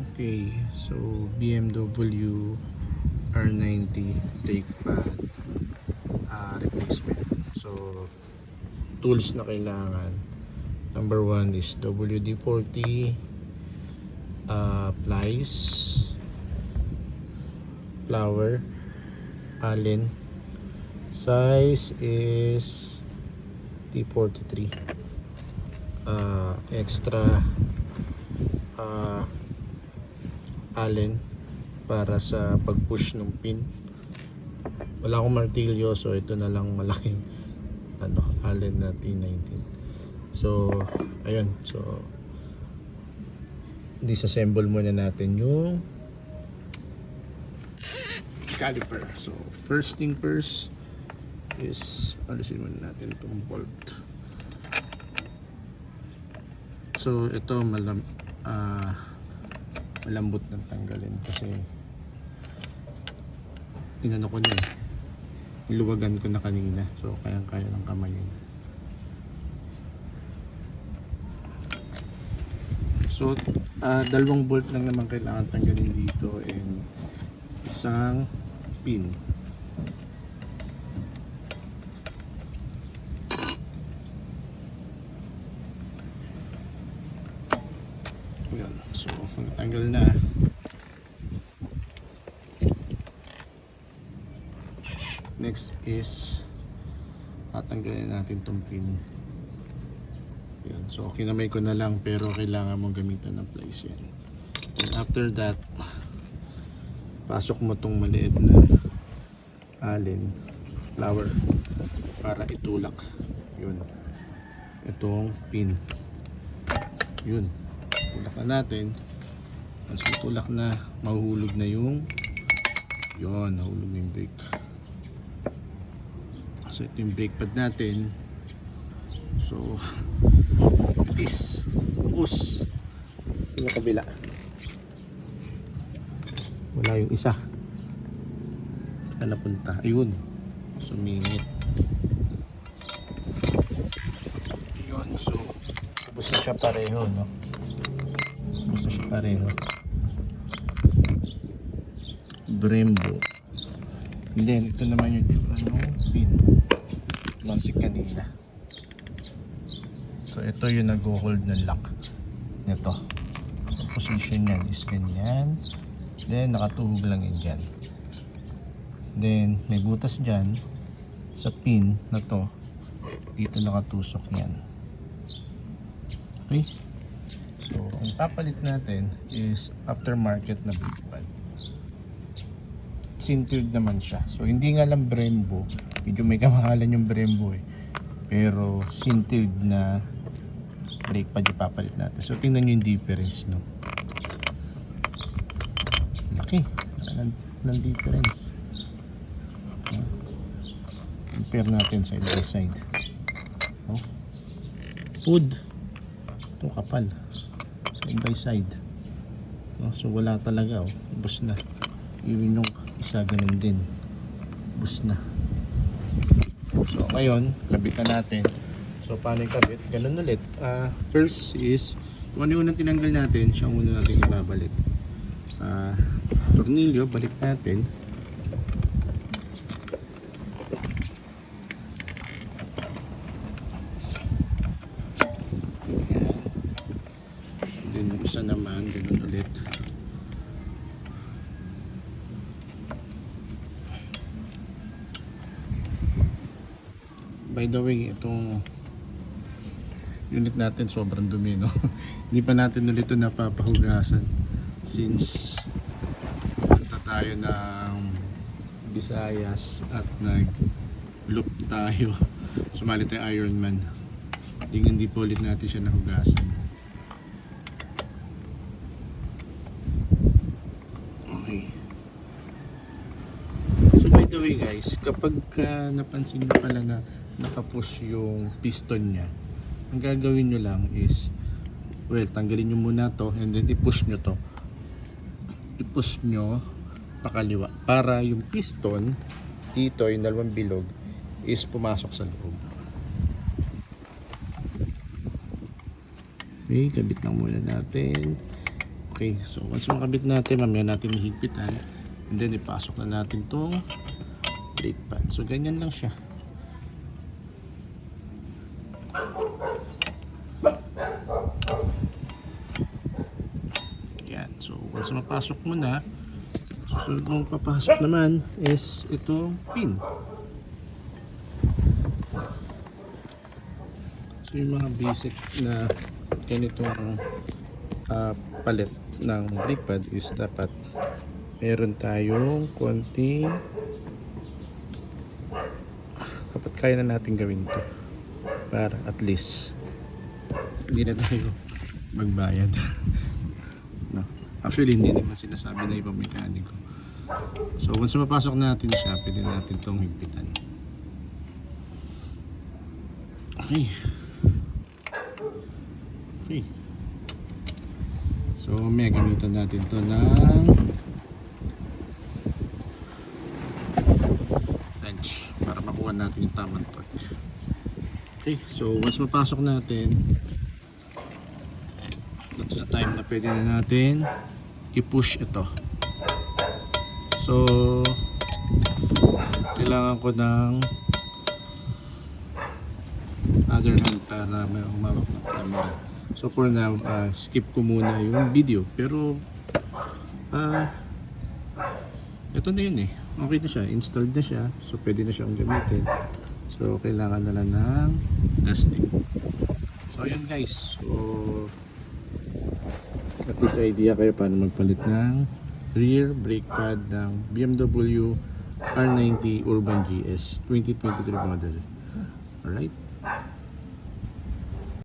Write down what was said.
Okay, so BMW R90 brake pad replacement. So tools na kailangan, number 1 is WD-40 plies, flower, Allen, size is T43, extra Allen para sa pag-push ng pin. Wala akong martilyo, so ito na lang malaking Allen na T19. So ayun, so disassemble muna natin yung caliper. So first thing first is alisin muna natin itong bolt. So ito malambot ng tanggalin kasi inano ko niya, niluwagan ko na kanina, so kayang-kaya ng kamay yun. So dalawang bolt lang naman kailangan tanggalin dito and isang pin. Yan. So tanggal na, next is tatanggalin natin tong pin. Yan. So kinamay ko na lang, pero kailangan mong gamitan ng plies yan. And after that, pasok mo tong maliit na Allen flower para itulak yun itong pin. Yun, tulak na natin. Once matulak na, mahuhulog na yung nahulog na yung brake. So ito yung brake pad natin. So is push yung kabila, wala yung isa na napunta, ayun, sumingit yun. So tapos na siya pareho, no? Tapos na siya pareho. Brembo. And then ito naman yung pin mansik kanina. So ito yung nag-hold ng lock nito. So position yan is ganyan, then nakatuhog lang yun dyan, then may butas dyan sa pin na to, dito nakatusok yan. Okay, so ang papalit natin is aftermarket na brake pad. Sintered naman siya, so hindi nga lang Brembo, medyo may kamahalan yung Brembo pero sintered na brake pad yung papalit natin. So tingnan nyo yung difference, no? Laki ng difference. Compare natin side by side, no? Wood, ito kapal, side by side, no? So wala talaga, ubos na. Even yung isa ganun din, ubos na. So ngayon kabit na natin. So paano yung kabit? Ganun ulit. First is kung ano yung unang tinanggal natin, siya muna natin ibabalik. Tornilyo, balik natin. Ayan. Then yung isa naman, ganun ulit. By the way, itong unit natin sobrang dumi, no? Hindi pa natin ulit ito napapahugasan since pumunta tayo ng Visayas at nag-loop tayo. Sumali tayo Ironman. Hindi po ulit natin siya nahugasan. Okay. So by the way guys, kapag napansin nyo pala na nakapush yung piston nya, ang gagawin nyo lang is, well, tanggalin nyo muna to and then i-push nyo to. I-push nyo pakaliwa para yung piston dito, yung dalawang bilog is pumasok sa loob. Okay, kabit lang muna natin. Okay. Okay, so once makabit natin, mamaya natin hihigpitan. And then ipasok na natin tong brake pad. So ganyan lang siya. Yan. So once mapasok mo na, susunod mong papasok naman is itong pin. So yung mga basic na ganitong palit ng brake pad is dapat meron tayong konting, dapat kaya na natin gawin to para at least hindi na tayo magbayad. No. Actually hindi naman sinasabi na ibang mekaniko. So once mapasok natin siya, pwede natin tong higpitan. Okay. Okay. So may gamitan natin to ng wrench para makuha natin yung tamang torque. Okay, so once mapasok natin, that's the time na pwede na natin i-push ito. So kailangan ko ng other hand para may humawak ng camera. So for now, skip ko muna yung video. Pero ito na yun eh. Okay na siya, installed na siya. So pwede na siyang gamitin. So kailangan na lang ng testing. So yun guys. So at least idea kayo paano magpalit ng rear brake pad ng BMW R90 Urban GS 2023 model. Alright.